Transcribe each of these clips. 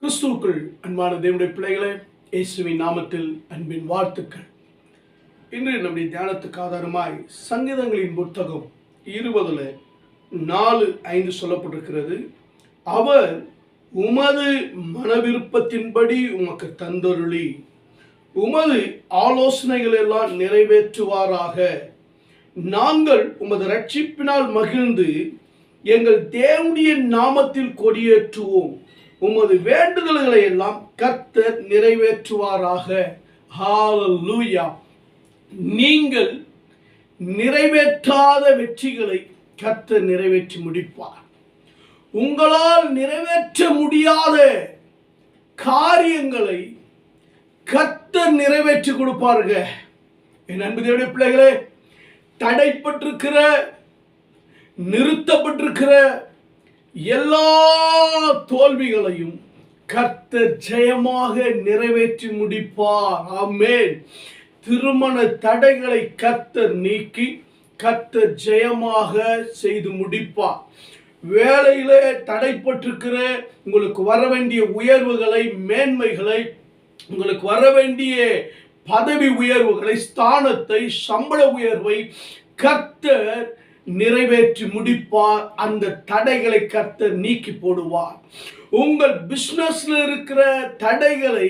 கிறிஸ்துவுக்குள் அன்பான தேவனுடைய பிள்ளைகளே, இயேசுவின் நாமத்தில் அன்பின் வாழ்த்துக்கள். இன்று நம்முடைய தியானத்துக்கு ஆதாரமாய் சங்கீதங்களின் புத்தகம் 20:4-5 சொல்லப்பட்டிருக்கிறது. அவர் உமது மனவிருப்பத்தின்படி உமக்கு தந்தருளி உமது ஆலோசனைகள் எல்லாம் நிறைவேற்றுவாராக. நாங்கள் உமது ரட்சிப்பினால் மகிழ்ந்து எங்கள் தேவனுடைய நாமத்தில் கொடியேற்றுவோம். உமது வேண்டுதல்களை எல்லாம் கர்த்தர் நிறைவேற்றுவாராக. ஹல்லேலூயா. நீங்கள் நிறைவேற்றாத வெற்றிகளை கர்த்தர் நிறைவேற்றி முடிப்பார். உங்களால் நிறைவேற்ற முடியாத காரியங்களை கர்த்தர் நிறைவேற்றி கொடுப்பாருங்க. என் அன்பு தேவனுடைய பிள்ளைகளே, தடைப்பட்டிருக்கிற, நிறுத்தப்பட்டிருக்கிற எல்லா தோல்விகளையும் கர்த்தர் ஜெயமாக நிறைவேற்றி முடிப்பார். ஆமென். திருமண தடைகளை கர்த்தர் நீக்கி கர்த்தர் ஜெயமாக செய்து முடிப்பார். வேலையிலே தடைப்பட்டிருக்கிற உங்களுக்கு வர வேண்டிய உயர்வுகளை, மேன்மைகளை, உங்களுக்கு வர வேண்டிய பதவி உயர்வுகளை, ஸ்தானத்தை, சம்பள உயர்வை கர்த்தர் நிறைவேற்றி முடிப்பார். அந்த தடைகளை கர்த்தர் நீக்கி போடுவார். உங்கள் பிசினஸ்ல இருக்கிற தடைகளை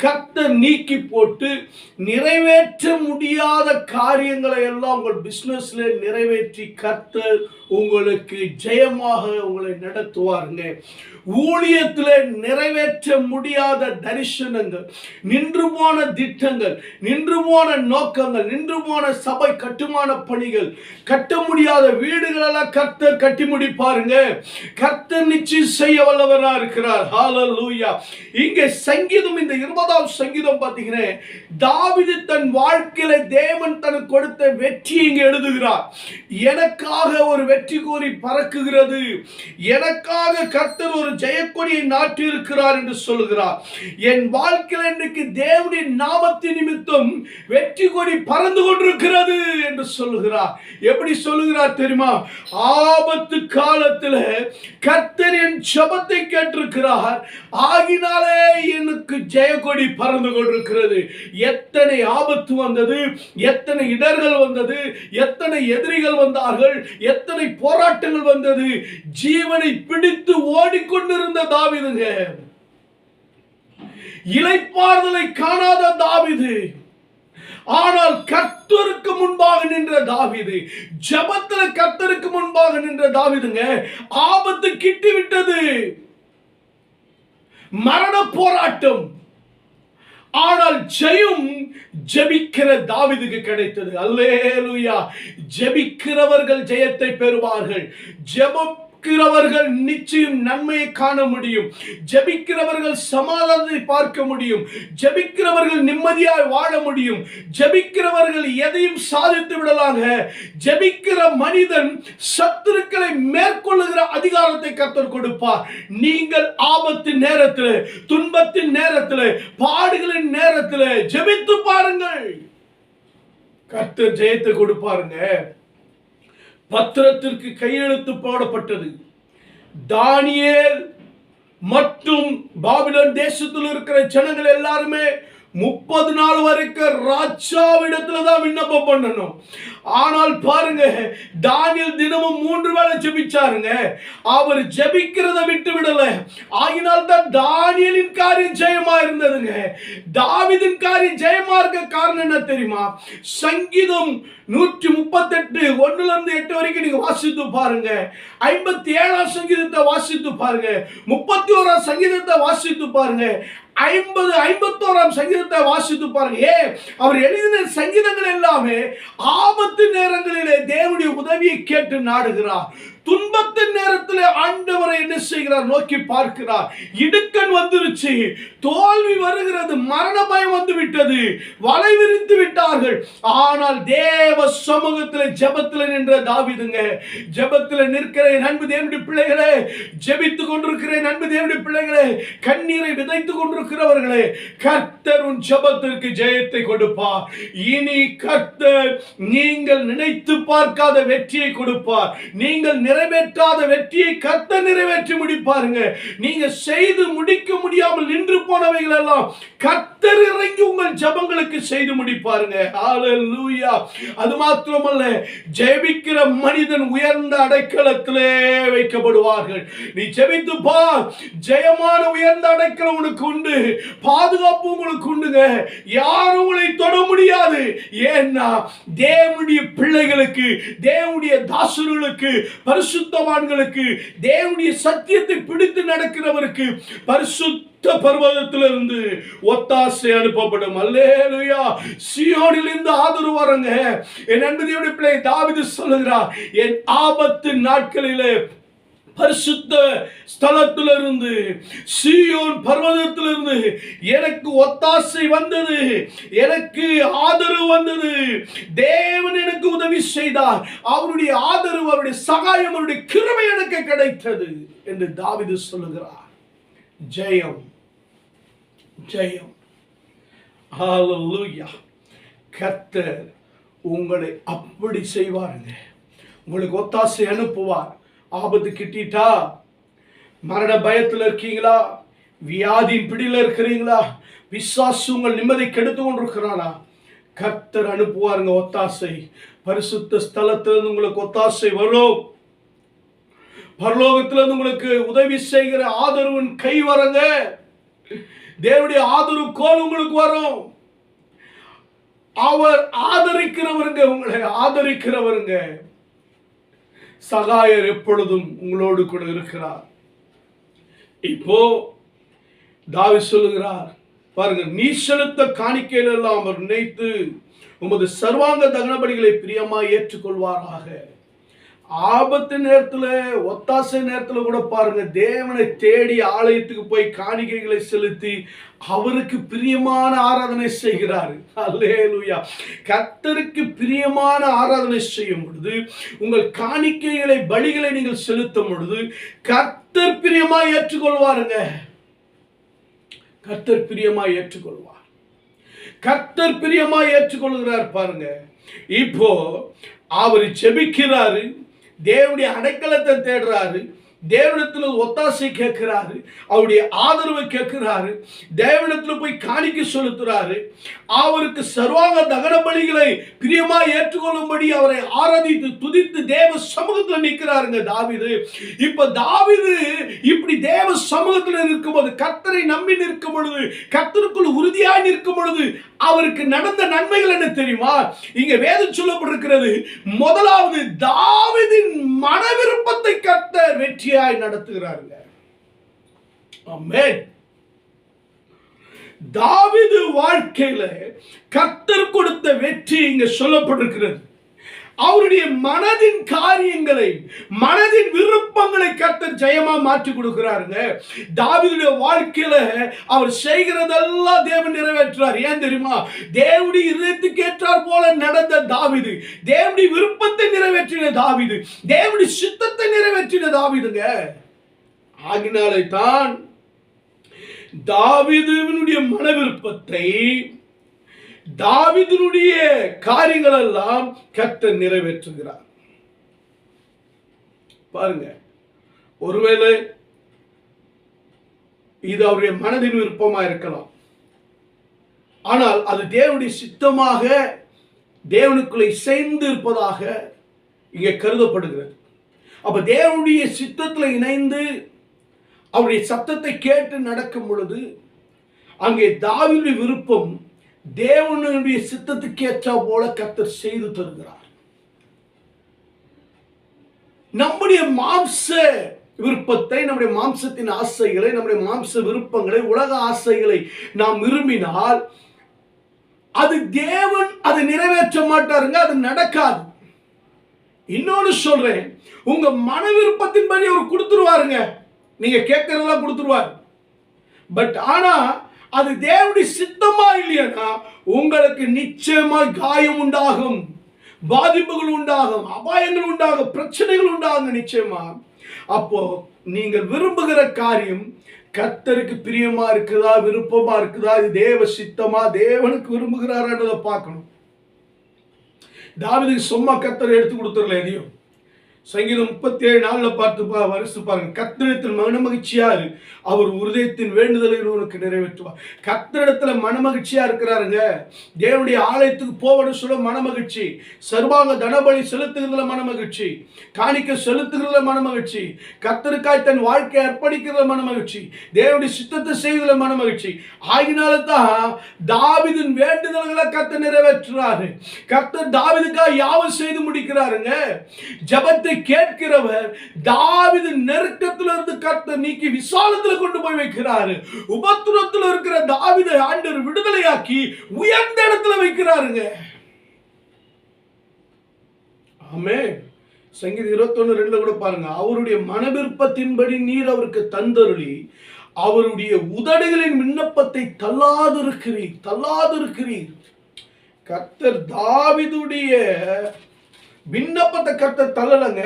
கர்த்தர் நீக்கி போட்டு நிறைவேற்ற முடியாத காரியங்களை எல்லாம் உங்கள் பிசினஸ்ல நிறைவேற்றி கர்த்தர் உங்களுக்கு ஜெயமாக உங்களை நடத்துவாருங்க. ஊழியத்தில் நிறைவேற்ற முடியாத தரிசனங்கள், நின்று போன திட்டங்கள், நின்று போன நோக்கங்கள், நின்று போன சபை கட்டுமான பணிகள், கட்ட முடியாத வீடுகளெல்லாம் கர்த்தர் கட்டி முடிப்பாருங்க. கர்த்தர் நிச்சயம் செய்ய வல்லவரா இருக்கிறார். ஹல்லேலூயா. இங்கே சங்கீதம், இந்த 20ஆம் சங்கீதம் பார்த்தீங்கன்னா, தாவீது தன் வாழ்க்கையில தேவன் தனக்கு கொடுத்த வெற்றியை இங்கே எழுதுகிறார். எனக்காக ஒரு வெற்றி கோரி பறக்குகிறது, எனக்காக கர்த்தர் ஒரு ஜெயக்கொடியை நாட்டி இருக்கிறார் என்று சொல்லுகிறார். என் வாழ்க்கையில் இன்றைக்கு தேவனுடைய நாமத்தின் நிமித்தம் வெற்றி கொடி பறந்து கொண்டிருக்கிறது என்று சொல்லுகிறார். எப்படி சொல்லுகிறார் தெரியுமா? ஆபத்து காலத்தில் கர்த்தர் என் ஜெபத்தை கேட்டிருக்கிறார், ஆகினாலே எனக்கு ஜெயக்கொடி பறந்து கொண்டிருக்கிறது. எத்தனை ஆபத்து வந்தது, எத்தனை இடர்கள் வந்தது, எத்தனை எதிரிகள் வந்தார்கள், எத்தனை போராட்டங்கள் வந்தது. ஜீவனை பிடித்து ஓடிக்கொண்டிருந்த தாவீதுங்க, இளைப்பாறுதலை காணாத தாவீது, ஆனால் கர்த்தருக்கு முன்பாக நின்ற தாவீது, ஜெபத்தில் கர்த்தருக்கு முன்பாக நின்ற தாவீதுங்க, ஆபத்து கிட்டி விட்டது, மரண போராட்டம், ஆனால் ஜெயம் ஜெபிக்கிற தாவீதுக்கு கிடைத்தது. அல்லேலூயா. ஜெபிக்கிறவர்கள் ஜெயத்தை பெறுவார்கள். ஜெபிக்கிறவர்கள் நிச்சயம் நன்மையை காண முடியும். ஜெபிக்கிறவர்கள் சமாதானத்தை பார்க்க முடியும். ஜெபிக்கிறவர்கள் நிம்மதியாய் வாழ முடியும். ஜெபிக்கிறவர்கள் எதையும் சாதித்து விடலாங்க. ஜெபிக்கிற மனிதன் சத்துருக்களை மேற்கொள்ளுகிற அதிகாரத்தை கர்த்தர் கொடுப்பார். நீங்கள் ஆபத்தின் நேரத்தில், துன்பத்தின் நேரத்தில், பாடுகளின் நேரத்தில் ஜெபித்து பாருங்கள், கர்த்தர் ஜெயத்தை கொடுப்பாருங்க. பத்திரத்திற்கு கையெழுத்து போடப்பட்டது. தானியேல் மற்றும் பாபிலோன் தேசத்தில் இருக்கிற ஜனங்கள் எல்லாருமே 30 நாள் வரைக்கும் ராஜாவிடத்துல தான் விண்ணப்பம் பண்ணணும். ஆனால் பாருங்க, தானியேல் தினமும் 3 வேளை ஜெபிச்சாருங்க. அவர் ஜெபிக்கிறத விட்டு விடல. ஆகினால் தான் தானியேலின் காரியம் ஜெயமா இருந்ததுங்க. தாவீதின் காரியம் ஜெயமா இருக்க காரணம் என்ன தெரியுமா? சங்கீதம் 138 1-8 வரைக்கும் நீங்க வாசித்து பாருங்க. 57ஆம் சங்கீதத்தை வாசித்து பாருங்க. 31ஆம் சங்கீதத்தை வாசித்து பாருங்க. 51ஆம் சங்கீதத்தை வாசித்து பாருங்க. அவர் எழுதின சங்கீதங்கள் எல்லாமே ஆபத்து நேரங்களிலே தேவனுடைய உதவியை கேட்டு நாடுகிறார். துன்பத்தின் நேரத்தில் ஆண்டவரை என்ன செய்கிறார்? நோக்கி பார்க்கிறார். இடுக்கண் வந்துருச்சு, தோல்வி வருகிறது, மரண பயம் வந்து விட்டது, வலை விரித்து விட்டார்கள். ஆனால் தேவ சமூகத்தில் ஜெபத்தில் நின்ற தாவீதுங்க, ஜெபத்தில் நிற்கிற அன்பு தேவனுடைய பிள்ளைகளே, ஜெபித்துக் கொண்டிருக்கிற அன்பு தேவனுடைய பிள்ளைகளே, கண்ணீரை விதைத்துக் கொண்டிருக்கிறவர்களே, கர்த்தர் கர்த்தர் உன் ஜெபத்திற்கு ஜெயத்தை கொடுப்பார். இனி கர்த்தர் நீங்கள் நினைத்து பார்க்காத வெற்றியை கொடுப்பார். நீங்கள் நிறைவேற்றாத வெற்றியை கர்த்தர் நிறைவேற்றி முடிப்பாருங்க. நீங்க செய்து முடிக்க முடியாமல் நின்று போனவைகள் எல்லாம் கர்த்தர் இறங்கி உங்கள் ஜெபங்களுக்கு செய்து முடிப்பாருங்க. ஹalleluya. அது மாத்திரமல்ல, ஜெபிக்கிற மனிதன் உயர்ந்த அடைக்கலத்திலே வைக்கப்படுவார்கள். நீ ஜெபித்து பார், ஜெயமான உயர்ந்த அடைக்கலம் உனக்கு உண்டு, பாதுகாப்பு உங்களுக்கு உண்டுங்க. யாரும் உங்களை தொட முடியாது. ஏன்னா தேவனுடைய பிள்ளைகளுக்கு, தேவனுடைய தாசர்களுக்கு, பரிசுத்தவான்களுக்கு, தேவனுடைய சத்தியத்தை பிடித்து நடக்கிறவருக்கு பரிசுத்த பர்வதத்திலிருந்து ஒத்தாசை அனுப்பப்படும். அல்லேலூயா. சீயோனிலிருந்து ஆதரவு வரங்க. என் அன்பு தேவனுடைய பிள்ளை தாவீது சொல்லுகிறார், என் ஆபத்து நாட்களிலே பரிசுத்த ஸ்தலத்திலிருந்து, சீயோன் பர்வதத்திலிருந்து எனக்கு ஒத்தாசை வந்தது, எனக்கு ஆதரவு வந்தது. தேவன் எனக்கு உதவி செய்தார். அவருடைய ஆதரவு, அவருடைய சகாயம், அவருடைய கிருபை எனக்கு கிடைத்தது என்று தாவீது சொல்லுகிறார். ஜெயம், ஜெயம். ஹalleluya. கர்த்தர் உங்களை அப்படி செய்வாருங்க. உங்களுக்கு ஒத்தாசை அனுப்புவார். ஆபத்து கிட்டிட்டா, மரண பயத்தில் இருக்கீங்களா, வியாதியின் பிடியில் இருக்கிறீங்களா, பிசாசு உங்கள் நிம்மதி கெடுத்து கொண்டிருக்கிறானா, கர்த்தர் அனுப்புவாருங்க ஒத்தாசை. பரிசுத்த ஸ்தலத்திலிருந்து உங்களுக்கு ஒத்தாசை வரும். பரலோகத்திலிருந்து உங்களுக்கு உதவி செய்கிற ஆதரவின் கை வரங்க. தேவனுடைய ஆதரவு கோல் உங்களுக்கு வரும். அவர் ஆதரிக்கிறவருங்க, உங்களை ஆதரிக்கிறவருங்க. சகாயர் எப்பொழுதும் உங்களோடு கூட இருக்கிறார். இப்போ தாவீது சொல்லுகிறார் பாருங்க, நீ செலுத்த காணிக்கையில் எல்லாம் அவர் நினைத்து உமது சர்வாங்க தகன பலிகளை பிரியமாய் ஏற்றுக்கொள்வாராக. ஆபத்து நேரத்துல, ஒத்தாசை நேரத்துல கூட பாருங்க, தேவனை தேடி ஆலயத்துக்கு போய் காணிக்கைகளை செலுத்தி அவருக்கு பிரியமான ஆராதனை செய்கிறாரு. அல்லேலூயா. கர்த்தருக்கு பிரியமான ஆராதனை செய்யும் பொழுது, உங்கள் காணிக்கைகளை, பலிகளை நீங்கள் செலுத்தும் பொழுது கர்த்தர் பிரியமாய் ஏற்றுக்கொள்வாருங்க. கர்த்தர் பிரியமாய் ஏற்றுக்கொள்வார். கர்த்தர் பிரியமாய் ஏற்றுக்கொள்கிறார் பாருங்க. இப்போ அவர் ஜெபிக்கிறாரு, தேவனுடைய அடைக்கலத்தை தேடுறாரு, தேவனிடத்தில் ஒத்தாசை கேட்கிறாரு, அவருடைய ஆதரவை கேட்கிறாரு, தேவனிடத்தில் போய் காணிக்கை செலுத்துறாரு, அவருக்கு சர்வாங்க தகன பலிகளை பிரியமாய் ஏற்றுக்கொள்ளும்படி அவரை ஆராதித்து துதித்து தேவ சமூகத்தில் நிற்கிறாருங்க தாவீது. இப்ப தாவீது இப்படி தேவ சமூகத்தில் இருக்கும்போது, கர்த்தரை நம்பி நிற்கும் பொழுது, கர்த்தருக்குள் உறுதியாய் நிற்கும் பொழுது அவருக்கு நடந்த நன்மைகள் என்ன தெரியுமா? இங்க வேதம் சொல்லப்பட்டிருக்கிறது. முதலாவது, தாவீதின் மன விருப்பத்தை கர்த்தர் வெற்றியாய் நடத்துகிறாருங்க. ஆமென். தாவீது வாழ்க்கையில கர்த்தர் கொடுத்த வெற்றி இங்க சொல்லப்பட்டிருக்கிறது. அவருடைய மனதின் காரியங்களை, மனதின் விருப்பங்களை கர்த்தர் ஜெயமா மாற்றி கொடுக்கிறாருங்க. தாவீதுடைய வாழ்க்கையில அவர் செய்கிறதெல்லாம் தேவன் நிறைவேற்றார். ஏன் தெரியுமா? தேவனுடைய இதயத்துக்கு ஏற்றார் போல நடந்த தாவீது, தேவனுடைய விருப்பத்தை நிறைவேற்றின தாவீது, தேவனுடைய சித்தத்தை நிறைவேற்றின தாவீதுங்க. ஆகினாலே தான் தாவீதுவினுடைய மன விருப்பத்தை, தாவீதுடைய காரியங்கள் எல்லாம் கர்த்தர் நிறைவேற்றுகிறார். பாருங்க, ஒருவேளை இது அவருடைய மனதின் விருப்பமா இருக்கலாம், ஆனால் அது தேவனுடைய சித்தமாக தேவனுக்குள்ளே இசைந்து இருப்பதாக இங்கே கருதப்படுகிறது. அப்ப தேவனுடைய சித்தத்தில் இணைந்து அவருடைய சத்தத்தை கேட்டு நடக்கும் பொழுது அங்கே தாவீதுடைய விருப்பம் தேவனுடைய சித்தத்துக்கு ஏற்ற போல கர்த்தர் செய்து தருகிறார். நம்முடைய மாம்ச விருப்பத்தை, நம்முடைய மாம்சத்தின் ஆசைகளை, நம்முடைய மாம்ச விருப்பங்களை, உலக ஆசைகளை நாம் விரும்பினால் அது தேவன் அதை நிறைவேற்ற மாட்டாருங்க, அது நடக்காது. இன்னொன்னு சொல்றேன், உங்க மன விருப்பத்தின்படி அவர் கொடுத்துருவாருங்க, நீங்க கேட்கறதெல்லாம் கொடுத்துருவார். பட் ஆனா அது தேவனுடைய சித்தமா இல்லையா, உங்களுக்கு நிச்சயமா காயம் உண்டாகும், பாதிப்புகள் உண்டாகும், அபாயங்கள் உண்டாகும், பிரச்சனைகள் உண்டாகும் நிச்சயமா. அப்போ நீங்கள் விரும்புகிற காரியம் கர்த்தருக்கு பிரியமா இருக்குதா, விருப்பமா இருக்குதா, இது தேவ சித்தமா, தேவனுக்கு விரும்புகிறாரன்றதை பார்க்கணும். தாவீதுக்கு சும்மா கர்த்தர் எடுத்து கொடுத்துடல எதையும். சங்கீதம் 37:4 பார்த்து வருஷம் பாருங்க. கர்த்தரிடத்தில் மனமகிழ்ச்சியா இரு, அவர் இருதயத்தின் வேண்டுதலை உனக்கு நிறைவேற்றுவார். கர்த்தரிடத்துல மனமகிழ்ச்சியா இருக்கிறாருங்க. தேவனுடைய ஆலயத்துக்கு போவன்னு சொல்ல மனமகிழ்ச்சி, சர்வாங்க தனபலி செலுத்துகிறதுல மனமகிழ்ச்சி, காணிக்கை செலுத்துகிறதுல மனமகிழ்ச்சி, கர்த்தருக்காய் தன் வாழ்க்கையை அர்ப்பணிக்கிறதுல மனமகிழ்ச்சி, தேவனுடைய சித்தத்தை செய்வதில மனமகிழ்ச்சி. ஆகினால தான் தாவீதின் வேண்டுதல்களை கர்த்தர் நிறைவேற்றுறாரு. கர்த்தர் தாவீதுக்காக யாவும் செய்து முடிக்கிறாருங்க. ஜெபத்தை கேட்கிறவர் தாவீது நெருக்கத்திலிருந்து கர்த்தர் நீக்கி விசாலத்தில் கொண்டு போய் வைக்கிறாரு. உபத்திரத்தில் இருக்கிற தாவீதை ஆண்டவர் விடுதலையாக்கி உயர்ந்த இடத்துல வைக்கிறாருங்க. ஆமென். சங்கீதம் 21:2 கூட பாருங்க. அவருடைய மனவிருப்பத்தின்படி நீர் அவருக்கு தந்தருளி அவருடைய உதடுகளின் விண்ணப்பத்தை தள்ளாதிருக்கிறீர். கர்த்தர் தாவீதுடைய விண்ணப்பத்தை கர்த்தர் தள்ளலங்க.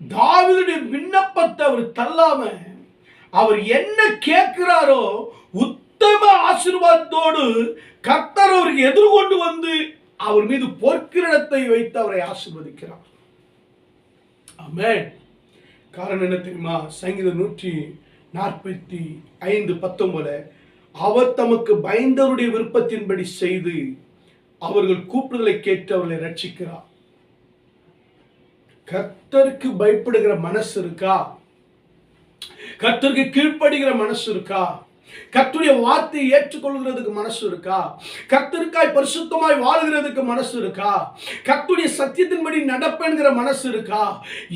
தாவீதுடைய விண்ணப்பத்தை அவர் தள்ளாம அவர் என்ன கேட்கிறாரோ உத்தம ஆசீர்வாதத்தோடு கர்த்தர் அவருக்கு எதிர்கொண்டு வந்து அவர் மீது பொற்கிரீடத்தை வைத்து அவரை ஆசீர்வதிக்கிறார். ஆமென். காரணம் என்ன தெரியுமா? சங்கீதம் 145:19 அவர் தமக்கு பயந்தவருடைய விருப்பத்தின்படி செய்து அவர்கள் கூப்பிடுதலை கேட்டு அவர்களை ரட்சிக்கிறார். கர்த்தருக்கு பயப்படுகிற மனசு இருக்கா? கர்த்தருக்கு கீழ்ப்படுகிற மனசு இருக்கா? கர்த்தருடைய வார்த்தையை ஏற்றுக்கொள்கிறதுக்கு மனசு இருக்கா? கர்த்தருக்காய் பரிசுத்தமாய் வாழ்கிறதுக்கு மனசு இருக்கா? கர்த்தருடைய சத்தியத்தின்படி நடப்பேன்கிற மனசு இருக்கா?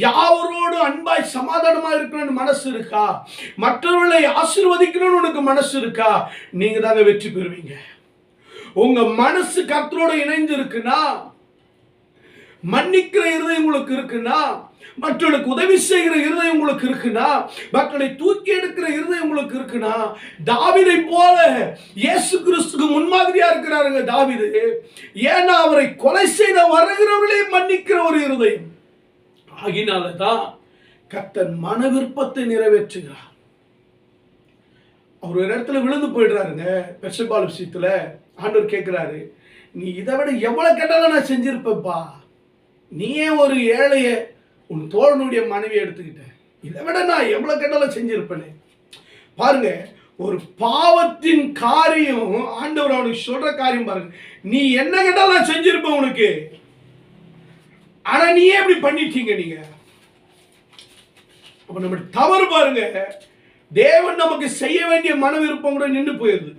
யாவரோடு அன்பாய் சமாதானமா இருக்கணும்னு மனசு இருக்கா? மற்றவர்களை ஆசீர்வதிக்கணும்னு உனக்கு மனசு இருக்கா? நீங்க தாங்க வெற்றி பெறுவீங்க. உங்க மனசு கர்த்தரோட இணைந்து இருக்குன்னா, மன்னிக்கிற இருதயம் உங்களுக்கு இருக்குன்னா, மற்றவர்களுக்கு உதவி செய்கிற இருதயம் உங்களுக்கு இருக்குன்னா, மக்களை தூக்கி எடுக்கிற இருதயம் உங்களுக்கு இருக்குன்னா, தாவீதை போல இயேசு கிறிஸ்துக்கு முன்மாதிரியா இருக்கிறாருங்க தாவீது. ஏன்னா அவரை கொலை செய்த வருகிறவர்களே மன்னிக்கிற ஒரு இருதயம். ஆகினால்தான் கர்த்தர் மன விருப்பத்தை நிறைவேற்றுகிறார். அவர் ஒரு இடத்துல விழுந்து போயிடுறாருங்க. பெர்சபால் விஷயத்துல ஆண்டவர் கேட்கிறாரு, நீ இதை விட எவ்வளவு கேட்டாலும் நான் செஞ்சிருப்பேன்ப்பா. நீயே ஒரு ஏழைய உன் தோழனுடைய மனைவி எடுத்துக்கிட்ட, இதை விட நான் எவ்வளவு கேட்டாலும் செஞ்சிருப்பேனே. பாருங்க, ஒரு பாவத்தின் காரியம் ஆண்டவர் அவனுக்கு சொல்ற காரியம் பாருங்க. நீ என்ன கேட்டாலும் நான் செஞ்சிருப்பேன் உனக்கு, ஆனா நீயே எப்படி பண்ணிட்டீங்க நீங்க. அப்ப நம்ம தவறு பாருங்க. தேவன் நமக்கு செய்ய வேண்டிய மன விருப்பம் கூட நின்று போயிருது.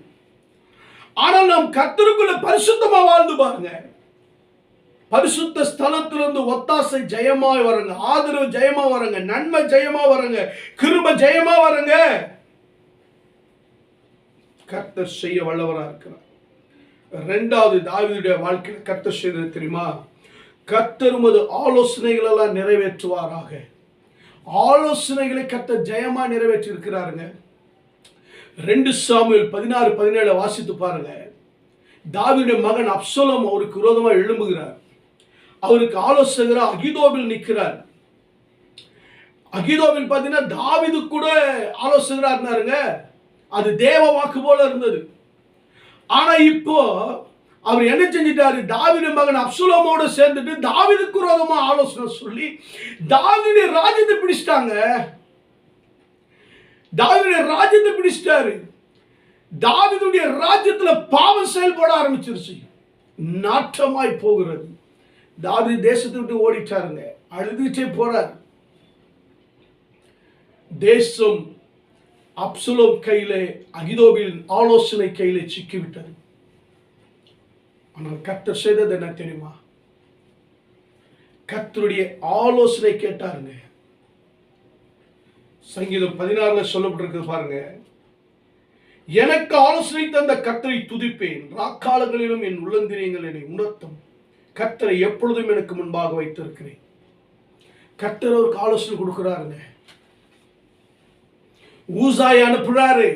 ஆனால் நாம் கர்த்தருக்குள்ள பரிசுத்தமா வாழ்ந்து பாருங்க. பரிசுத்த ஸ்தலத்திலிருந்து ஒத்தாசை ஜெயமாய் வரங்க, ஆதரவு ஜெயமா வரங்க, நன்மை ஜெயமா வரங்க, கிருபை ஜெயமா வரங்க. கர்த்தர் செய்ய வல்லவரா இருக்கிறார். இரண்டாவது தாவீதுடைய வாழ்க்கையில் கர்த்தர் செய்தது தெரியுமா? கர்த்தர் உமது ஆலோசனைகள் எல்லாம் நிறைவேற்றுவாராக. ஆலோசனைகளை கர்த்தர் ஜெயமா நிறைவேற்றி இருக்கிறாருங்க. 2 சாமுவேல் 16-17 வாசித்து பாருங்க. தாவீதுடைய மகன் அப்சலோம் அவருக்கு விரோதமாக எழும்புகிறார். அவருக்கு ஆலோசகரா அகிதோபில் நிற்கிறார். அகிதோபில் பார்த்தீங்கன்னா தாவீது கூட ஆலோசகரா இருந்தாருங்க. அது தேவ வாக்கு போல இருந்தது. ஆனா இப்போ அவர் என்ன செஞ்சிட்டாரு? தாவீது மகன் அப்சலோமோட சேர்ந்துட்டு தாவீதுக்கு விரோதமா ஆலோசனை சொல்லி தாவீதுடைய ராஜ்யத்தை பிடிச்சிட்டாங்க. தாவீதுடைய ராஜ்யத்தை பிடிச்சிட்டாரு. தாவீதுடைய ராஜ்யத்துல பாவம் செயல்பட ஆரம்பிச்சிருச்சு. நாற்றமாய் போகிறது. தாவீது தேசத்தை விட்டு ஓடிட்டாருங்க. அழுதுட்டே போறார். தேசம் அப்சலோம் கையிலே, அகிதோபில் ஆலோசனை கையிலே சிக்கிவிட்டது. ஆனால் கர்த்தர் செய்தது என்ன தெரியுமா? கர்த்தருடைய ஆலோசனை கேட்டாருங்க. சங்கீதம் 16 சொல்லப்பட்டிருக்கு பாருங்க. எனக்கு ஆலோசனை தந்த கர்த்தரை துதிப்பேன், ராக்காலங்களிலும் என் உள்ளந்திரியங்கள் என்னை உணர்த்தும். கர்த்தரை எப்பொழுதும் எனக்கு முன்பாக வைத்திருக்கிறேன். கர்த்தர் அவருக்கு ஆலோசனை கொடுக்கிறாருங்க. ஊசாய் அனுப்புறாரு.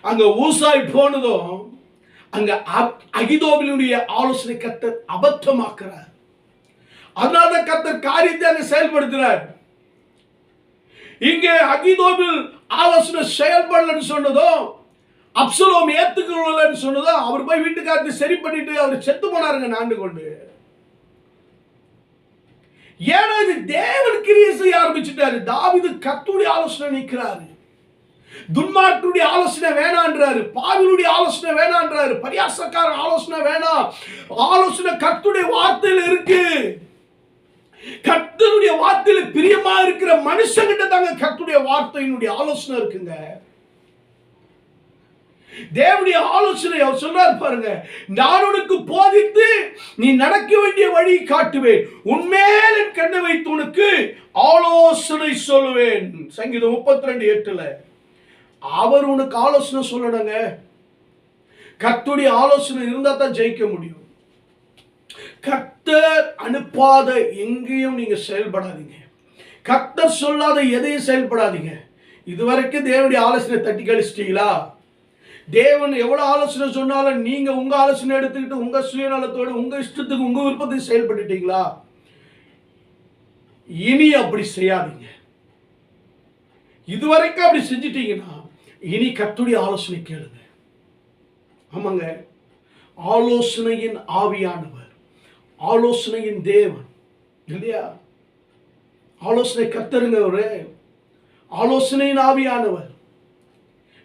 அங்க ஊசாய் போனதும் அங்க அகிதோபிலுடைய ஆலோசனை கர்த்தர் அபத்தமாக்குறார். அதனால கர்த்தர் காரியத்தை அங்க செயல்படுத்தினார். இங்கே அகிதோபில் ஆலோசனை செயல்படலன்னு சொன்னதும், அப்சலோம் ஏத்துக்கொள்ளலன்னு சொன்னதும், அவர் போய் வீட்டுக்காரத்தை சரி பண்ணிட்டு அவர் செத்து போனாருங்க நாண்டு கொண்டு. ஏன்னா இது தேவன் கிரியை செய்ய ஆரம்பிச்சுட்டாரு. தாவீது கர்த்தருடைய ஆலோசனை நிற்கிறாரு. துன்மார்க்கருடைய ஆலோசனை வேணான்றாரு, பாவிகளுடைய ஆலோசனை வேணான்றாரு, பரியாசக்கார ஆலோசனை வேணாம். ஆலோசனை கர்த்தருடைய வார்த்தையில இருக்கு. கர்த்தருடைய வார்த்தையில பிரியமா இருக்கிற மனுஷங்கிட்ட தாங்க கர்த்தருடைய வார்த்தையினுடைய ஆலோசனை இருக்குங்க. தேவனுடைய ஆலோசனை அவர் சொல்றார் பாருங்க, நான் உனக்கு போதித்து நீ நடக்க வேண்டிய வழி காட்டுவேன், உன்மேல் என் கண்ணை வைத்து உனக்கு ஆலோசனை சொல்லுவேன். சங்கீதம் 32:8. அவர் உனக்கு ஆலோசனை சொல்லணுங்க. கர்த்தருடைய ஆலோசனை இருந்தா தான் ஜெயிக்க முடியும். கர்த்தர் அனுப்பாத எங்கேயும் நீங்க செயல்படாதீங்க. கர்த்தர் சொல்லாத எதையும் செயல்படாதீங்க. இதுவரைக்கும் தேவனுடைய ஆலோசனை தட்டி கழிச்சிட்டீங்களா? தேவன் எவ்வளவு ஆலோசனை சொன்னாலும் நீங்க உங்க ஆலோசனை எடுத்துக்கிட்டு உங்க சுயநலத்தோடு உங்க இஷ்டத்துக்கு உங்க விருப்பத்துக்கு செயல்பட்டுட்டீங்களா? இனி அப்படி செய்யாதீங்க. இதுவரைக்கும் அப்படி செஞ்சிட்டீங்கன்னா இனி கர்த்தருடைய ஆலோசனை கேளுங்க. ஆமாங்க, ஆலோசனையின் ஆவியானவர், ஆலோசனையின் தேவன் இல்லையா? ஆலோசனை கர்த்தருங்க. ஒரு ஆலோசனையின் ஆவியானவர்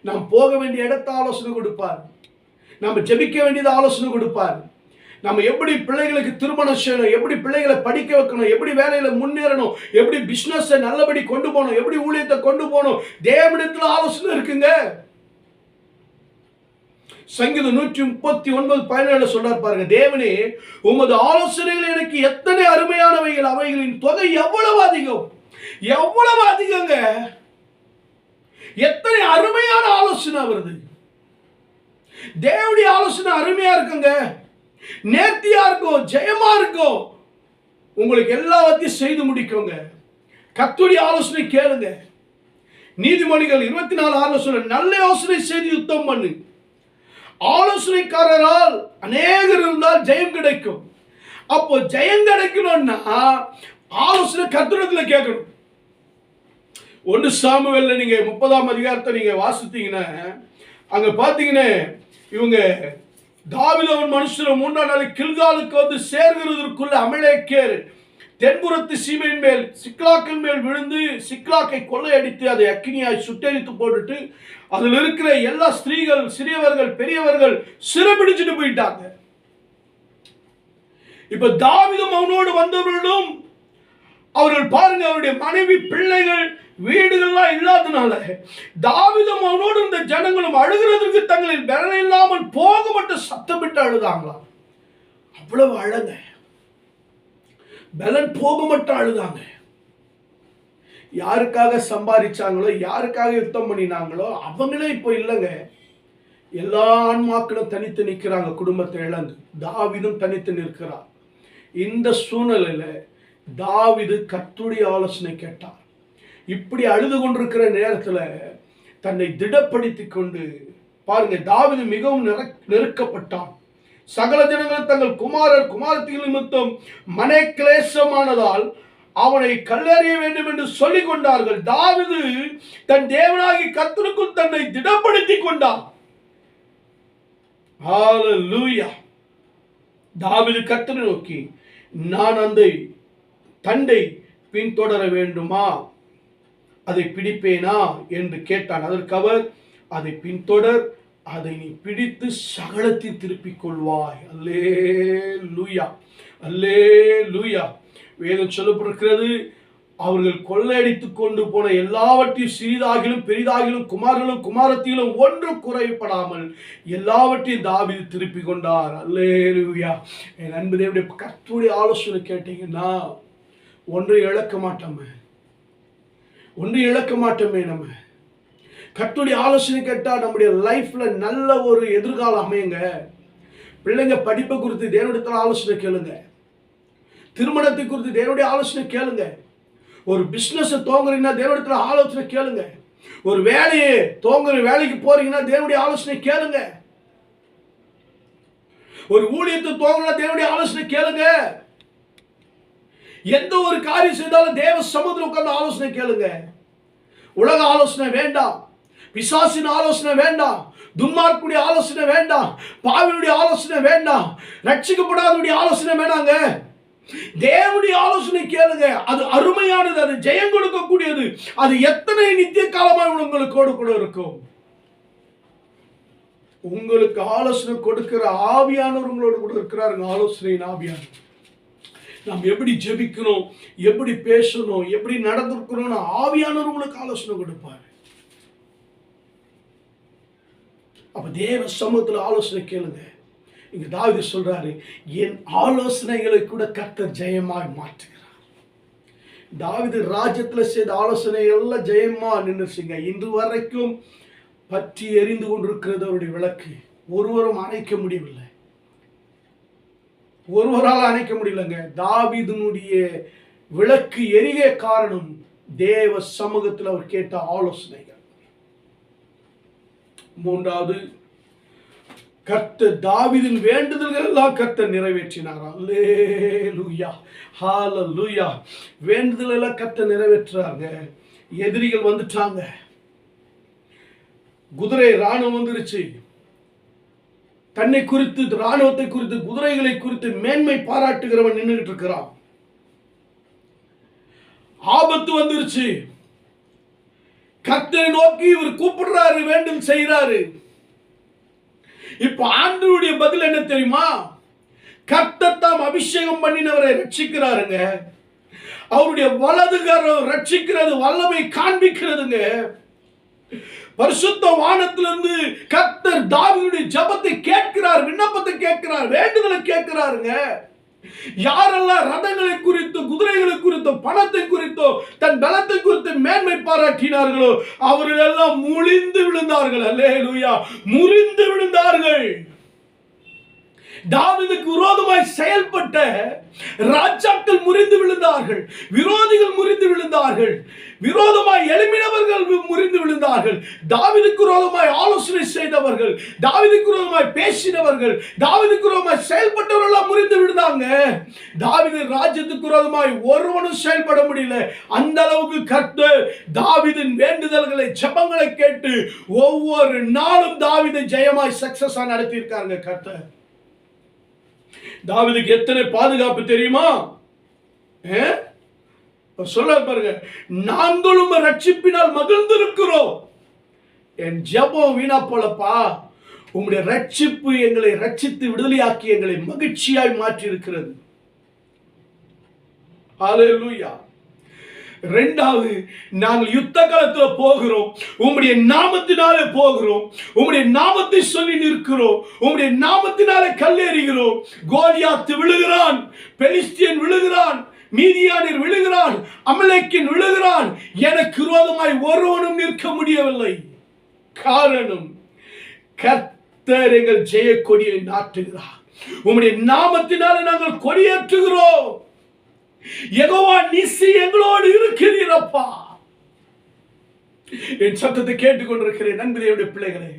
நாம் போக வேண்டிய இடத்த ஆலோசனை கொடுப்பார். நம்ம ஜெபிக்க வேண்டியது ஆலோசனை கொடுப்பார். நம்ம எப்படி பிள்ளைகளுக்கு திருமணம் செய்யணும், எப்படி பிள்ளைகளை படிக்க வைக்கணும், எப்படி வேலையில முன்னேறணும், எப்படி பிசினஸ் நல்லபடி கொண்டு போகணும், எப்படி ஊழியத்தை கொண்டு போகணும், தேவனிடத்தில் ஆலோசனை இருக்குங்க. சங்கீதம் 139:17 சொல்றார் பாருங்க, தேவனே உமது ஆலோசனைகள் எனக்கு எத்தனை அருமையானவைகள், அவைகளின் தொகை எவ்வளவு அதிகம். எவ்வளவு அதிகங்க. எத்தனை அருமையான ஆலோசனை வருது. தேவனுடைய ஆலோசனை அருமையா இருக்குங்க, நேர்த்தியா இருக்கும், ஜெயமா இருக்கும். உங்களுக்கு எல்லாத்தையும் செய்து முடிக்குங்க. கர்த்தருடைய ஆலோசனை கேளுங்க. நீதிமொழிகள் 24:6 நல்ல யோசனை செய்து யுத்தம் பண்ணு, ஆலோசனைக்காரரால் அநேகர் இருந்தால் ஜெயம் கிடைக்கும். அப்போ ஜெயம் கிடைக்கணும்னா ஆலோசனை கர்த்தரிடத்துல கேட்கணும். 1 சாமுவேல்ல நீங்க 30ஆம் அதிகாரத்தை நீங்க வாசித்தீங்கன்னா அங்க பாத்தீங்கன்னா இவங்க தாவீது அவன் மனுஷர் 3ஆம் நாள் கில்காலுக்கு வந்து சேர்கிறதற்குள்ள அமலேக்கேர் தென்புறத்து சீமையின் மேல் சிக்லாக்கின் மேல் விழுந்து சிக்லாக்கை கொள்ளையடித்து அதை அக்கினியாய் சுட்டெரித்து போட்டுட்டு அதில் இருக்கிற எல்லா ஸ்திரீகள், சிறியவர்கள், பெரியவர்கள் சிறைபிடிச்சிட்டு போயிட்டாங்க. இப்ப தாவீதும் அவனோடு வந்தவர்களும் அவர்கள் பாருங்க, அவருடைய மனைவி பிள்ளைகள் வீடுகள்லாம் இல்லாதனால தாவீதும் அவனோடு இருந்த ஜனங்களும் அழுகிறதுக்கு தங்களின் பலன் இல்லாமல் போக மட்டும் சத்தமிட்டு அழுதாங்களாம். அவ்வளவு அழங்க, பலன் போக மட்டும் அழுதாங்க. யாருக்காக சம்பாதிச்சாங்களோ, யாருக்காக யுத்தம் பண்ணினாங்களோ அவங்களே இப்போ இல்லைங்க. எல்லா ஆன்மாக்களும் தனித்து நிற்கிறாங்க, குடும்பத்தை இழந்து. தாவீதும் தனித்து நிற்கிறார். இந்த சூழ்நிலையில தாவீது கர்த்தருடைய ஆலோசனை கேட்டார். இப்படி அழுது கொண்டிருக்கிற நேரத்தில் தன்னை திடப்படுத்தி கொண்டு பாருங்க, தாவீது மிகவும் நெருக்கப்பட்டான். சகல ஜனங்கள் தங்கள் குமாரத்திகள் நிமித்தம் மனக்கிளேசமானதால் அவனை கல்லெறிய வேண்டும் என்று சொல்லிக் கொண்டார்கள். தாவீது தன் தேவனாகி கர்த்தருக்குள் தன்னை திடப்படுத்தி கொண்டான். ஹல்லேலூயா. தாவீது கர்த்தரை நோக்கி, நான் அந்த தண்டை பின்தொடர வேண்டுமா, அதை பிடிப்பேனா என்று கேட்டான். அதற்கு அவர், அதை பின்தொடர், அதை நீ பிடித்து சகலத்தில் திருப்பிக் கொள்வாய். அல்லேலூயா, அல்லேலூயா. வேதம் சொல்லப்பட்டிருக்கிறது, அவர்கள் கொள்ளையடித்து கொண்டு போன எல்லாவற்றையும் சிறிதாகிலும் பெரிதாகிலும் குமாரர்களும் குமாரத்திலும் ஒன்றும் குறைப்படாமல் எல்லாவற்றையும் தாவீது திருப்பி கொண்டார். அல்லேலூயா. என் அன்பு தேவனுடைய கர்த்தருடைய ஆலோசனை கேட்டீங்கன்னா ஒன்றை இழக்க மாட்டோமே, ஒன்று இழக்க மாட்டோமே. நம்ம கர்த்தருடைய ஆலோசனை கேட்டால் நம்முடைய லைஃப்ல நல்ல ஒரு எதிர்காலம் அமையுங்க. பிள்ளைங்க படிப்பை குறித்து தேவனிடத்தில் ஆலோசனை கேளுங்க. திருமணத்தை குறித்து தேவனுடைய ஆலோசனை கேளுங்க. ஒரு பிசினஸ் துவங்குறீங்கன்னா தேவனிடத்தில் ஆலோசனை கேளுங்க. ஒரு வேலையை வேலைக்கு போறீங்கன்னா தேவனுடைய ஆலோசனை கேளுங்க. ஒரு ஊழியத்தை துவங்கினா தேவனுடைய ஆலோசனை கேளுங்க. எந்த ஒரு காரியம் செய்தாலும் தேவ சமூகத்தில் உட்கார்ந்து ஆலோசனை கேளுங்க. உலக ஆலோசனை வேண்டாம், பிசாசின் ஆலோசனை வேண்டாம், துன்மார்க்குடைய ஆலோசனை வேண்டாம், பாவியுடைய ஆலோசனை வேண்டாம், ரட்சிக்கப்படாதவருடைய ஆலோசனை வேணாங்க. தேவனுடைய ஆலோசனை கேளுங்க. அது அருமையானது, அது ஜெயம் கொடுக்கக்கூடியது. அது எத்தனை நித்திய காலமாக உங்களுக்கு கூட இருக்கும். உங்களுக்கு ஆலோசனை கொடுக்கிற ஆவியானவர் உங்களோடு கூட இருக்கிறாருங்க. ஆலோசனையின் ஆவியானவர். நாம் எப்படி ஜெபிக்கணும், எப்படி பேசணும், எப்படி நடந்திருக்கணும், ஆவியானவர் உங்களுக்கு ஆலோசனை கொடுப்பார். அப்ப தேவ சமூகத்தில் ஆலோசனை கேளுங்க. இங்க தாவீது சொல்றாரு, என் ஆலோசனைகளை கூட கர்த்தர் ஜெயமாய் மாற்றுகிறார். தாவீது ராஜ்யத்துல செய்த ஆலோசனை எல்லாம் ஜெயமா நின்றுச்சுங்க. இன்று வரைக்கும் பற்றி எரிந்து கொண்டிருக்கிறது அவருடைய விளக்கு. ஒருவரும் அணைக்க முடியவில்லை, ஒருவரால் அணைக்க முடியலங்க. தாவீதுனுடைய விளக்கு எரிய காரணம் தேவ சமூகத்தில் அவர் கேட்ட ஆலோசனைகள். மூன்றாவது, கர்த்தர் தாவீதின் வேண்டுதல்கள் எல்லாம் கர்த்தர் நிறைவேற்றினார். அல்லேலூயா, ஹல்லேலூயா. வேண்டுதல் எல்லாம் கர்த்தர் நிறைவேற்றாங்க. எதிரிகள் வந்துட்டாங்க, குதிரை ராணுவம் வந்துருச்சு. தன்னை குறித்து, ராணுவத்தை குறித்து, குதிரைகளை குறித்து மேன்மை பாராட்டுகிறவன் நின்றுகிட்டு இருக்கிறான். ஆபத்து வந்துருச்சு. கர்த்தரை நோக்கி இவர் கூப்பிடுறாரு, வேண்டுதல் செய்யறாரு. இப்ப ஆண்டவருடைய பதில் என்ன தெரியுமா? கர்த்தர் தாம் அபிஷேகம் பண்ணினவரை ரட்சிக்கிறாருங்க. அவருடைய வலதுகரம் ரட்சிக்கிறது, வல்லமை காண்பிக்கிறதுங்க. பரிசுத்த வானத்திலிருந்து கர்த்தர் தாவீதுடைய ஜெபத்தை கேட்கிறார், விண்ணப்பத்தை கேட்கிறார், வேண்டுதலை கேட்கிறாருங்க. யாரெல்லாம் ரதங்களை குறித்து, குதிரைகளை குறித்தோ, பணத்தை குறித்தோ, தன் பலத்தை குறித்து மேன்மை பாராட்டினார்களோ அவர்கள் எல்லாம் முறிந்து விழுந்தார்கள். அல்லேலூயா, முறிந்து விழுந்தார்கள். தாவீதுக்கு விரோதமாய் செயல்பட்ட ராஜாக்கள் முறிந்து விழுந்தார்கள், விரோதிகள் முறிந்து விழுந்தார்கள், விரோதமாய் எழும்பினவர்கள் முறிந்து விழுந்தார்கள். தாவீதுக்கு விரோதமாய் ஆலோசனை செய்தவர்கள், தாவீதுக்கு விரோதமாய் பேசினவர்கள், தாவீதுக்கு விரோதமாய் செயல்பட்டவர்கள் முறிந்து விழுந்தாங்க. தாவீது ராஜ்யத்துக்கு விரோதமாய் ஒருவனும் செயல்பட முடியல. அந்த அளவுக்கு கர்த்தர் தாவீதின் வேண்டுதல்களை, ஜெபங்களை கேட்டு ஒவ்வொரு நாளும் தாவீதை ஜெயமாய் சக்சஸா நடத்தி இருக்காங்க கர்த்தர். தாவீதுக்கு எத்தனை பாதுகாப்பு தெரியுமா? சொல்ல பாருங்க, நாங்களும் ரட்சிப்பினால் மகிழ்ந்திருக்கிறோம். என் ஜெபம் வீணா போலப்பா, உங்களுடைய ரட்சிப்பு எங்களை ரட்சித்து விடுதலையாக்கி எங்களை மகிழ்ச்சியாய் மாற்றி இருக்கிறது. ஹல்லேலூயா. இரண்டாவது, நாங்கள் யுத்த காலத்தில் போகிறோம், உம்முடைய நாமத்தினாலே போகிறோம், உம்முடைய நாமத்தை சொல்லி நிற்கிறோம், உம்முடைய நாமத்தினாலே கல்லேறுகிறோம். கோலியாத் விழுகிறான், பெலிஸ்தியன் விழுகிறான், மீதியானியர் விழுகிறான், அமலேக்கின் விழுகிறான். எனக்கு விரோதமாய் ஒருவனும் நிற்க முடியவில்லை. காரணம், கர்த்தர் எங்கள் ஜெய கொடியை நாட்டுகிறார். உம்முடைய நாமத்தினாலே நாங்கள் கொடியேற்றுகிறோம். யெகோவா நீசி எங்களோடு இருக்கிறீரப்பா. என் சத்தத்தை கேட்டுக்கொண்டிருக்கிறேன் நண்பர்களுடைய பிள்ளைகளே,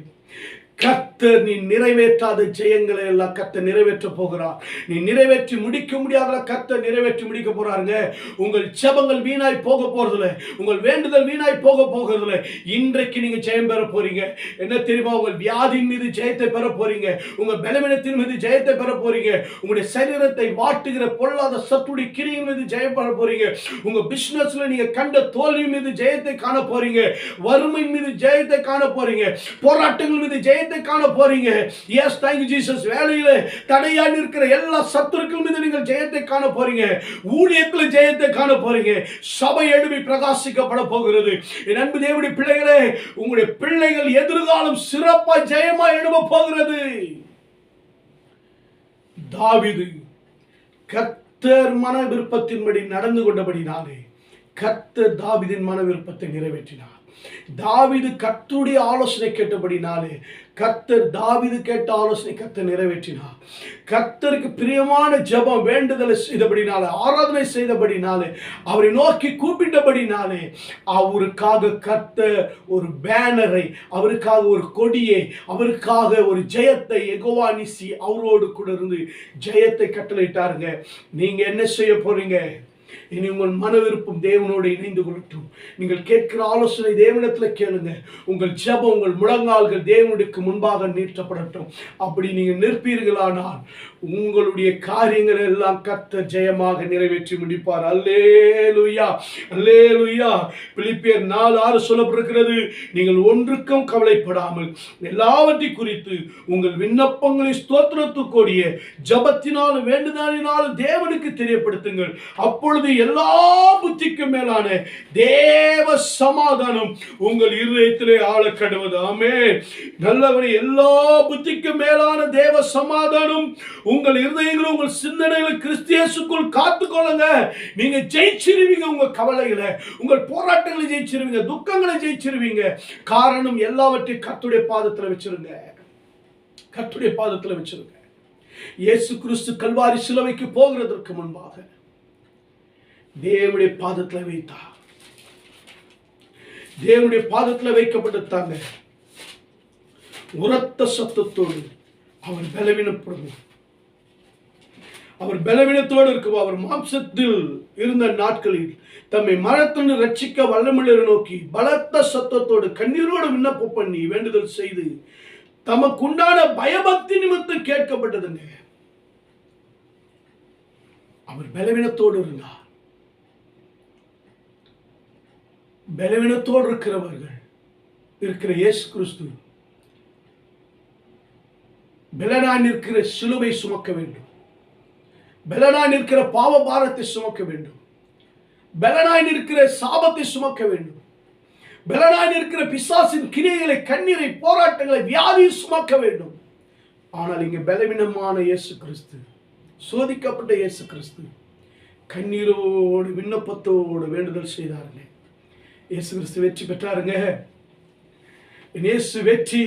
கர்த்தர் நீ நிறைவேற்றாத ஜெயங்களை எல்லாம் கர்த்தர் நிறைவேற்ற போகிறார். நீ நிறைவேற்றி முடிக்க முடியாத கர்த்தர் நிறைவேற்றி முடிக்க போறாருங்க. உங்கள் ஜெபங்கள் வீணாய் போக போறதில்லை, உங்கள் வேண்டுதல் வீணாய் போக போகிறதில்லை. இன்றைக்கு நீங்க ஜெயம் பெற போறீங்க. என்ன தெரியுமா? உங்கள் வியாதியின் மீது ஜெயத்தை பெற போறீங்க, உங்க பலவீனத்தின் மீது ஜெயத்தை பெற போறீங்க, உங்களுடைய சரீரத்தை வாட்டுகிற பொல்லாத சத்துடைய கிரியின் மீது ஜெயம் பெற போறீங்க, உங்க பிசினஸ்ல நீங்க கண்ட தோல்வி மீது ஜெயத்தை காண போறீங்க, வறுமை மீது ஜெயத்தை காண போறீங்க, போராட்டங்கள் மீது ஜெயத்தை காண போறீங்க. Yes, thank you Jesus. வேலையில தடையா இருக்கிற எல்லா சத்துருக்கள் மீது நீங்கள் ஜெயத்தை காண போறீங்க, ஊழியத்தில் ஜெயத்தை காண போறீங்க. சபை எழுப்பி பிரகாசிக்கப்பட போகிறது. என் அன்பு தேவனுடைய பிள்ளைகளே, உங்களுடைய பிள்ளைகள் எதிர்காலம் சிறப்பாய் ஜெயமாய் எழும்ப போகிறது. தாவீது கர்த்தர் மன விருப்பத்தின்படி நடந்து கொண்டபடினாலே கர்த்தர் தாவீதின் மன விருப்பத்தை நிறைவேற்றினார். தாவீது கர்த்தருடைய ஆலோசனை கேட்டபடினாலே கர்த்தர் தாவீது கேட்ட ஆலோசனை கர்த்தர் நிறைவேற்றினார். கர்த்தருக்கு பிரியமான ஜெபம் வேண்டுதலை செய்தபடினாலே, ஆராதனை செய்தபடினாலே, அவரை நோக்கி கூப்பிட்டபடினாலே அவருக்காக கர்த்தர் ஒரு பேனரை, அவருக்காக ஒரு கொடியை, அவருக்காக ஒரு ஜெயத்தை யெகோவா நீசி அவரோடு கூட இருந்து ஜெயத்தை கட்டளையிட்டாருங்க. நீங்க என்ன செய்ய போறீங்க? இனி உங்கள் மன விருப்பம் தேவனோடு இணைந்து கொள்ளட்டும். நீங்கள் கேட்கிற ஆலோசனை தேவனிடத்தில் கேளுங்க. உங்கள் ஜெபம், உங்கள் முழங்கால்கள் தேவனுக்கு முன்பாக நீட்டப்படட்டும். அப்படி நீங்கள் நிற்பீர்களானால் உங்களுடைய காரியங்கள் எல்லாம் கர்த்தர் ஜெயமாக நிறைவேற்றி முடிப்பார். அல்லேலூயா, அல்லேலூயா. பிலிப்பியர் 4:6 சொல்லப்பட்டிருக்கிறது, நீங்கள் ஒன்றுக்கும் கவலைப்படாமல் எல்லாவற்றை குறித்து உங்கள் விண்ணப்பங்களை ஸ்தோத்திரத்துக்குரிய ஜபத்தினாலும் வேண்டுதலினாலும் தேவனுக்கு தெரியப்படுத்துங்கள். அப்பொழுது எல்லா புத்திக்கும் மேலான தேவ சமாதானம் உங்கள் இருதயத்திலே ஆளக்கடுவது. ஆமென். நல்லவனே, எல்லா புத்திக்கும் மேலான தேவ சமாதானம் உங்கள் இருதயங்களும் உங்கள் சிந்தனைகளை கிறிஸ்து இயேசுக்குள் காத்துக்கொள்ளுங்க. நீங்க ஜெயிச்சிருவீங்க. உங்க கவலைகளை, உங்கள் போராட்டங்களை ஜெயிச்சிருவீங்க, துக்கங்களை ஜெயிச்சிருவீங்க. காரணம் எல்லாவற்றையும் கர்த்தருடைய பாதத்தில் வச்சிருங்க. கர்த்தருடைய பாதத்தில் வச்சிருங்க. இயேசு கிறிஸ்து கல்வாரி சிலுவைக்கு போகிறதற்கு முன்பாக தேவனுடைய பாதத்தில் வைத்தார். தேவனுடைய பாதத்தில் வைக்கப்பட்டாங்க. உரத்த சத்தத்தோடு அவர் பலவீனப்படும். அவர் பலவீனத்தோடு இருக்கும். அவர் மாம்சத்தில் இருந்த நாட்களில் தம்மை மரணத்திலிருந்து ரட்சிக்க வல்லமையுள்ளவரை நோக்கி பலத்த சத்தத்தோடு கண்ணீரோடு விண்ணப்பம் பண்ணி வேண்டுதல் செய்து தமக்குண்டான பயபக்தி நிமித்தம் கேட்கப்பட்டதுங்க. அவர் பலவீனத்தோடு இருந்தார். பலவீனத்தோடு இருக்கிறவர்கள் இருக்கிற இயேசு கிறிஸ்து பலனாய் நிற்கிற சிலுவை சுமக்க வேண்டும். பலனாய் நிற்கிற பாவ பாரத்தை சுமக்க வேண்டும். பலனாய் நிற்கிற சாபத்தை சுமக்க வேண்டும். பலனாய் நிற்கிற பிசாசின் கிரியைகளை, கண்ணீரை, போராட்டங்களை, வியாதியை சுமக்க வேண்டும். ஆனால் இங்கே பலவீனமான இயேசு கிறிஸ்து, சோதிக்கப்பட்ட இயேசு கிறிஸ்து கண்ணீரோடு விண்ணப்பத்தோடு வேண்டுதல் செய்தாருங்க. இயேசு கிறிஸ்து வெற்றி பெற்றாருங்க. இயேசு வெற்றி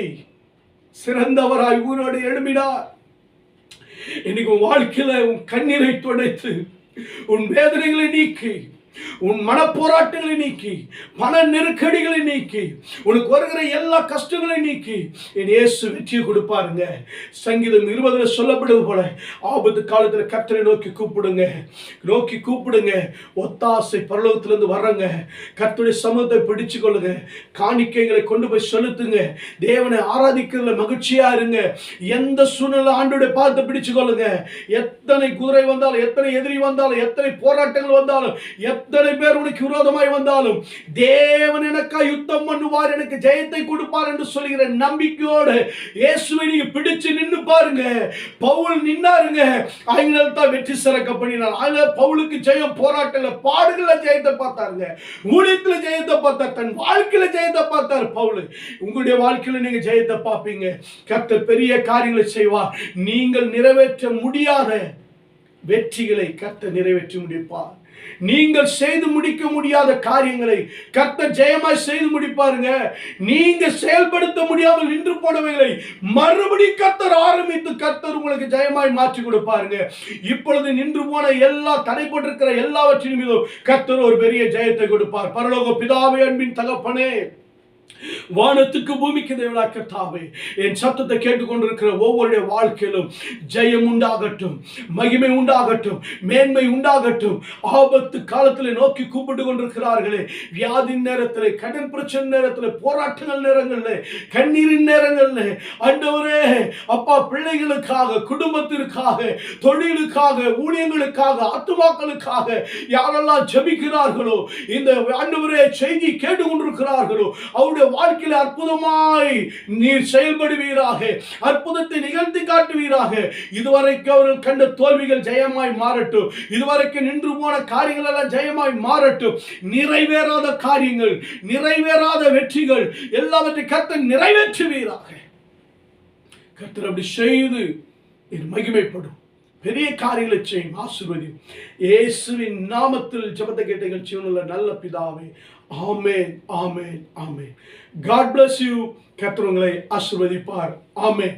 சிறந்தவராய் ஊரோடு எழும்பினார். இன்னைக்கு உன் வாழ்க்கையில உன் கண்ணீரை துடைத்து, உன் வேதனைகளை நீக்கி, உன் மனப்போராட்டங்களை நீக்கி, பண நெருக்கடிகளை நீக்கி, உனக்கு வருகிற எல்லா கஷ்டங்களை நீக்கி என் இயேசு வெற்றியை கொடுப்பாருங்க. சங்கீதம் 20 சொல்லப்படுவது போல ஆபத்து காலத்தில் கர்த்தரை நோக்கி கூப்பிடுங்க, நோக்கி கூப்பிடுங்க. ஒத்தாசை பரலோகத்திலிருந்து வர்றங்க. கர்த்தருடைய சமூகத்தை பிடிச்சு கொள்ளுங்க. காணிக்கைகளை கொண்டு போய் செலுத்துங்க. தேவனை ஆராதிக்கிறதுல மகிழ்ச்சியா இருங்க. எந்த சூழ்நிலை ஆண்டோடைய பாதத்தை பிடிச்சு கொள்ளுங்க. எத்தனை குதிரை வந்தாலும், எத்தனை எதிரி வந்தாலும், எத்தனை போராட்டங்கள் வந்தாலும், எத்தனை பேர் உனக்கு விரோதமாய் வந்தாலும் தேவன் எனக்கா யுத்தம் பண்ணுவார், எனக்கு ஜெயத்தை கொடுப்பார் என்று சொல்கிற நம்பிக்கையோடு இயேசுவை நீங்க பிடிச்சு நின்னு பாருங்க. பவுல் நின்னாருங்க. ஆங்கிலம் தான் வெற்றி சிறக்க பண்ணினார். ஆனா பவுலுக்கு ஜெயம் போராட்டங்கள, பாடுகள ஜெயத்தை பார்த்தாருங்க. ஊழியத்துல ஜெயத்தை பார்த்தார். தன் வாழ்க்கையில ஜெயத்தை பார்த்தார் பவுல். உங்களுடைய வாழ்க்கையில நீங்க ஜெயத்தை பார்ப்பீங்க. கர்த்தர் பெரிய காரியங்களை செய்வார். நீங்கள் நிறைவேற்ற முடியாத வெற்றிகளை கர்த்தர் நிறைவேற்றி முடிப்பார். நீங்கள் செய்து முடிக்க முடியாத காரியங்களை கர்த்தர் ஜெயமாய் செய்து முடிப்பாருங்க. நீங்க செயல்படுத்த முடியாமல் நின்று போனவைகளை மறுபடி கர்த்தர் ஆரம்பித்து கர்த்தர் உங்களுக்கு ஜெயமாய் மாற்றி கொடுப்பாருங்க. இப்பொழுது நின்று போன எல்லா தடைப்பட்டிருக்கிற எல்லாவற்றின் மீதும் கர்த்தர் ஒரு பெரிய ஜெயத்தை கொடுப்பார். பரலோக பிதாவே, அன்பின் தகப்பனே, வானத்துக்கு பூமிக்கு தேவனாகிய கர்த்தாவே, என் சத்தத்தை கேட்டுக்கொண்டிருக்கிற ஒவ்வொருடைய வாழ்க்கையிலும் ஜெயம் உண்டாகட்டும், மகிமை உண்டாகட்டும், மேன்மை உண்டாகட்டும். ஆபத்து காலத்தில் நோக்கி கூப்பிட்டு கொண்டிருக்கிறார்களே, வியாதி நேரத்தில், கடன் பிரச்சனை நேரத்தில், போராட்டங்கள் நேரங்களில், கண்ணீரின் நேரங்களில், ஆண்டவரே அப்பா, பிள்ளைகளுக்காக, குடும்பத்திற்காக, தொழிலுக்காக, ஊழியங்களுக்காக, ஆத்துமாக்களுக்காக யாரெல்லாம் ஜெபிக்கிறார்களோ, இந்த ஆண்டவரே செய்தி கேட்டுக்கொண்டிருக்கிறார்களோ, அவருடைய வாழ்க்கையில் அற்புதமாய் நீர் செயல்படுவீராக. அற்புதத்தை நிகழ்த்தி காட்டுவீராக. இதுவரைக்கும் அவர்கள் கண்ட தோல்விகள் ஜெயமாய் மாறட்டும். இதுவரைக்கும் நின்று போன காரியங்கள் எல்லாம் ஜெயமாய் மாறட்டும். நிறைவேறாத காரியங்கள், நிறைவேறாத வெற்றிகள் எல்லாவற்றையும் கர்த்தர் நிறைவேற்றுவீராக. கர்த்தர் அப்படி செய்து மகிமைப்படும் பெரிய காரியங்களை செய்யும். ஆசீர்வதியும். இயேசுவின் நாமத்தில் ஜெபத்தை கேட்ட எங்கள் ஜீவனுள்ள நல்ல பிதாவே, ஆமென், ஆமென், ஆமென். God bless you. கர்த்தர் உங்களை ஆசீர்வதிப்பார். ஆமென்.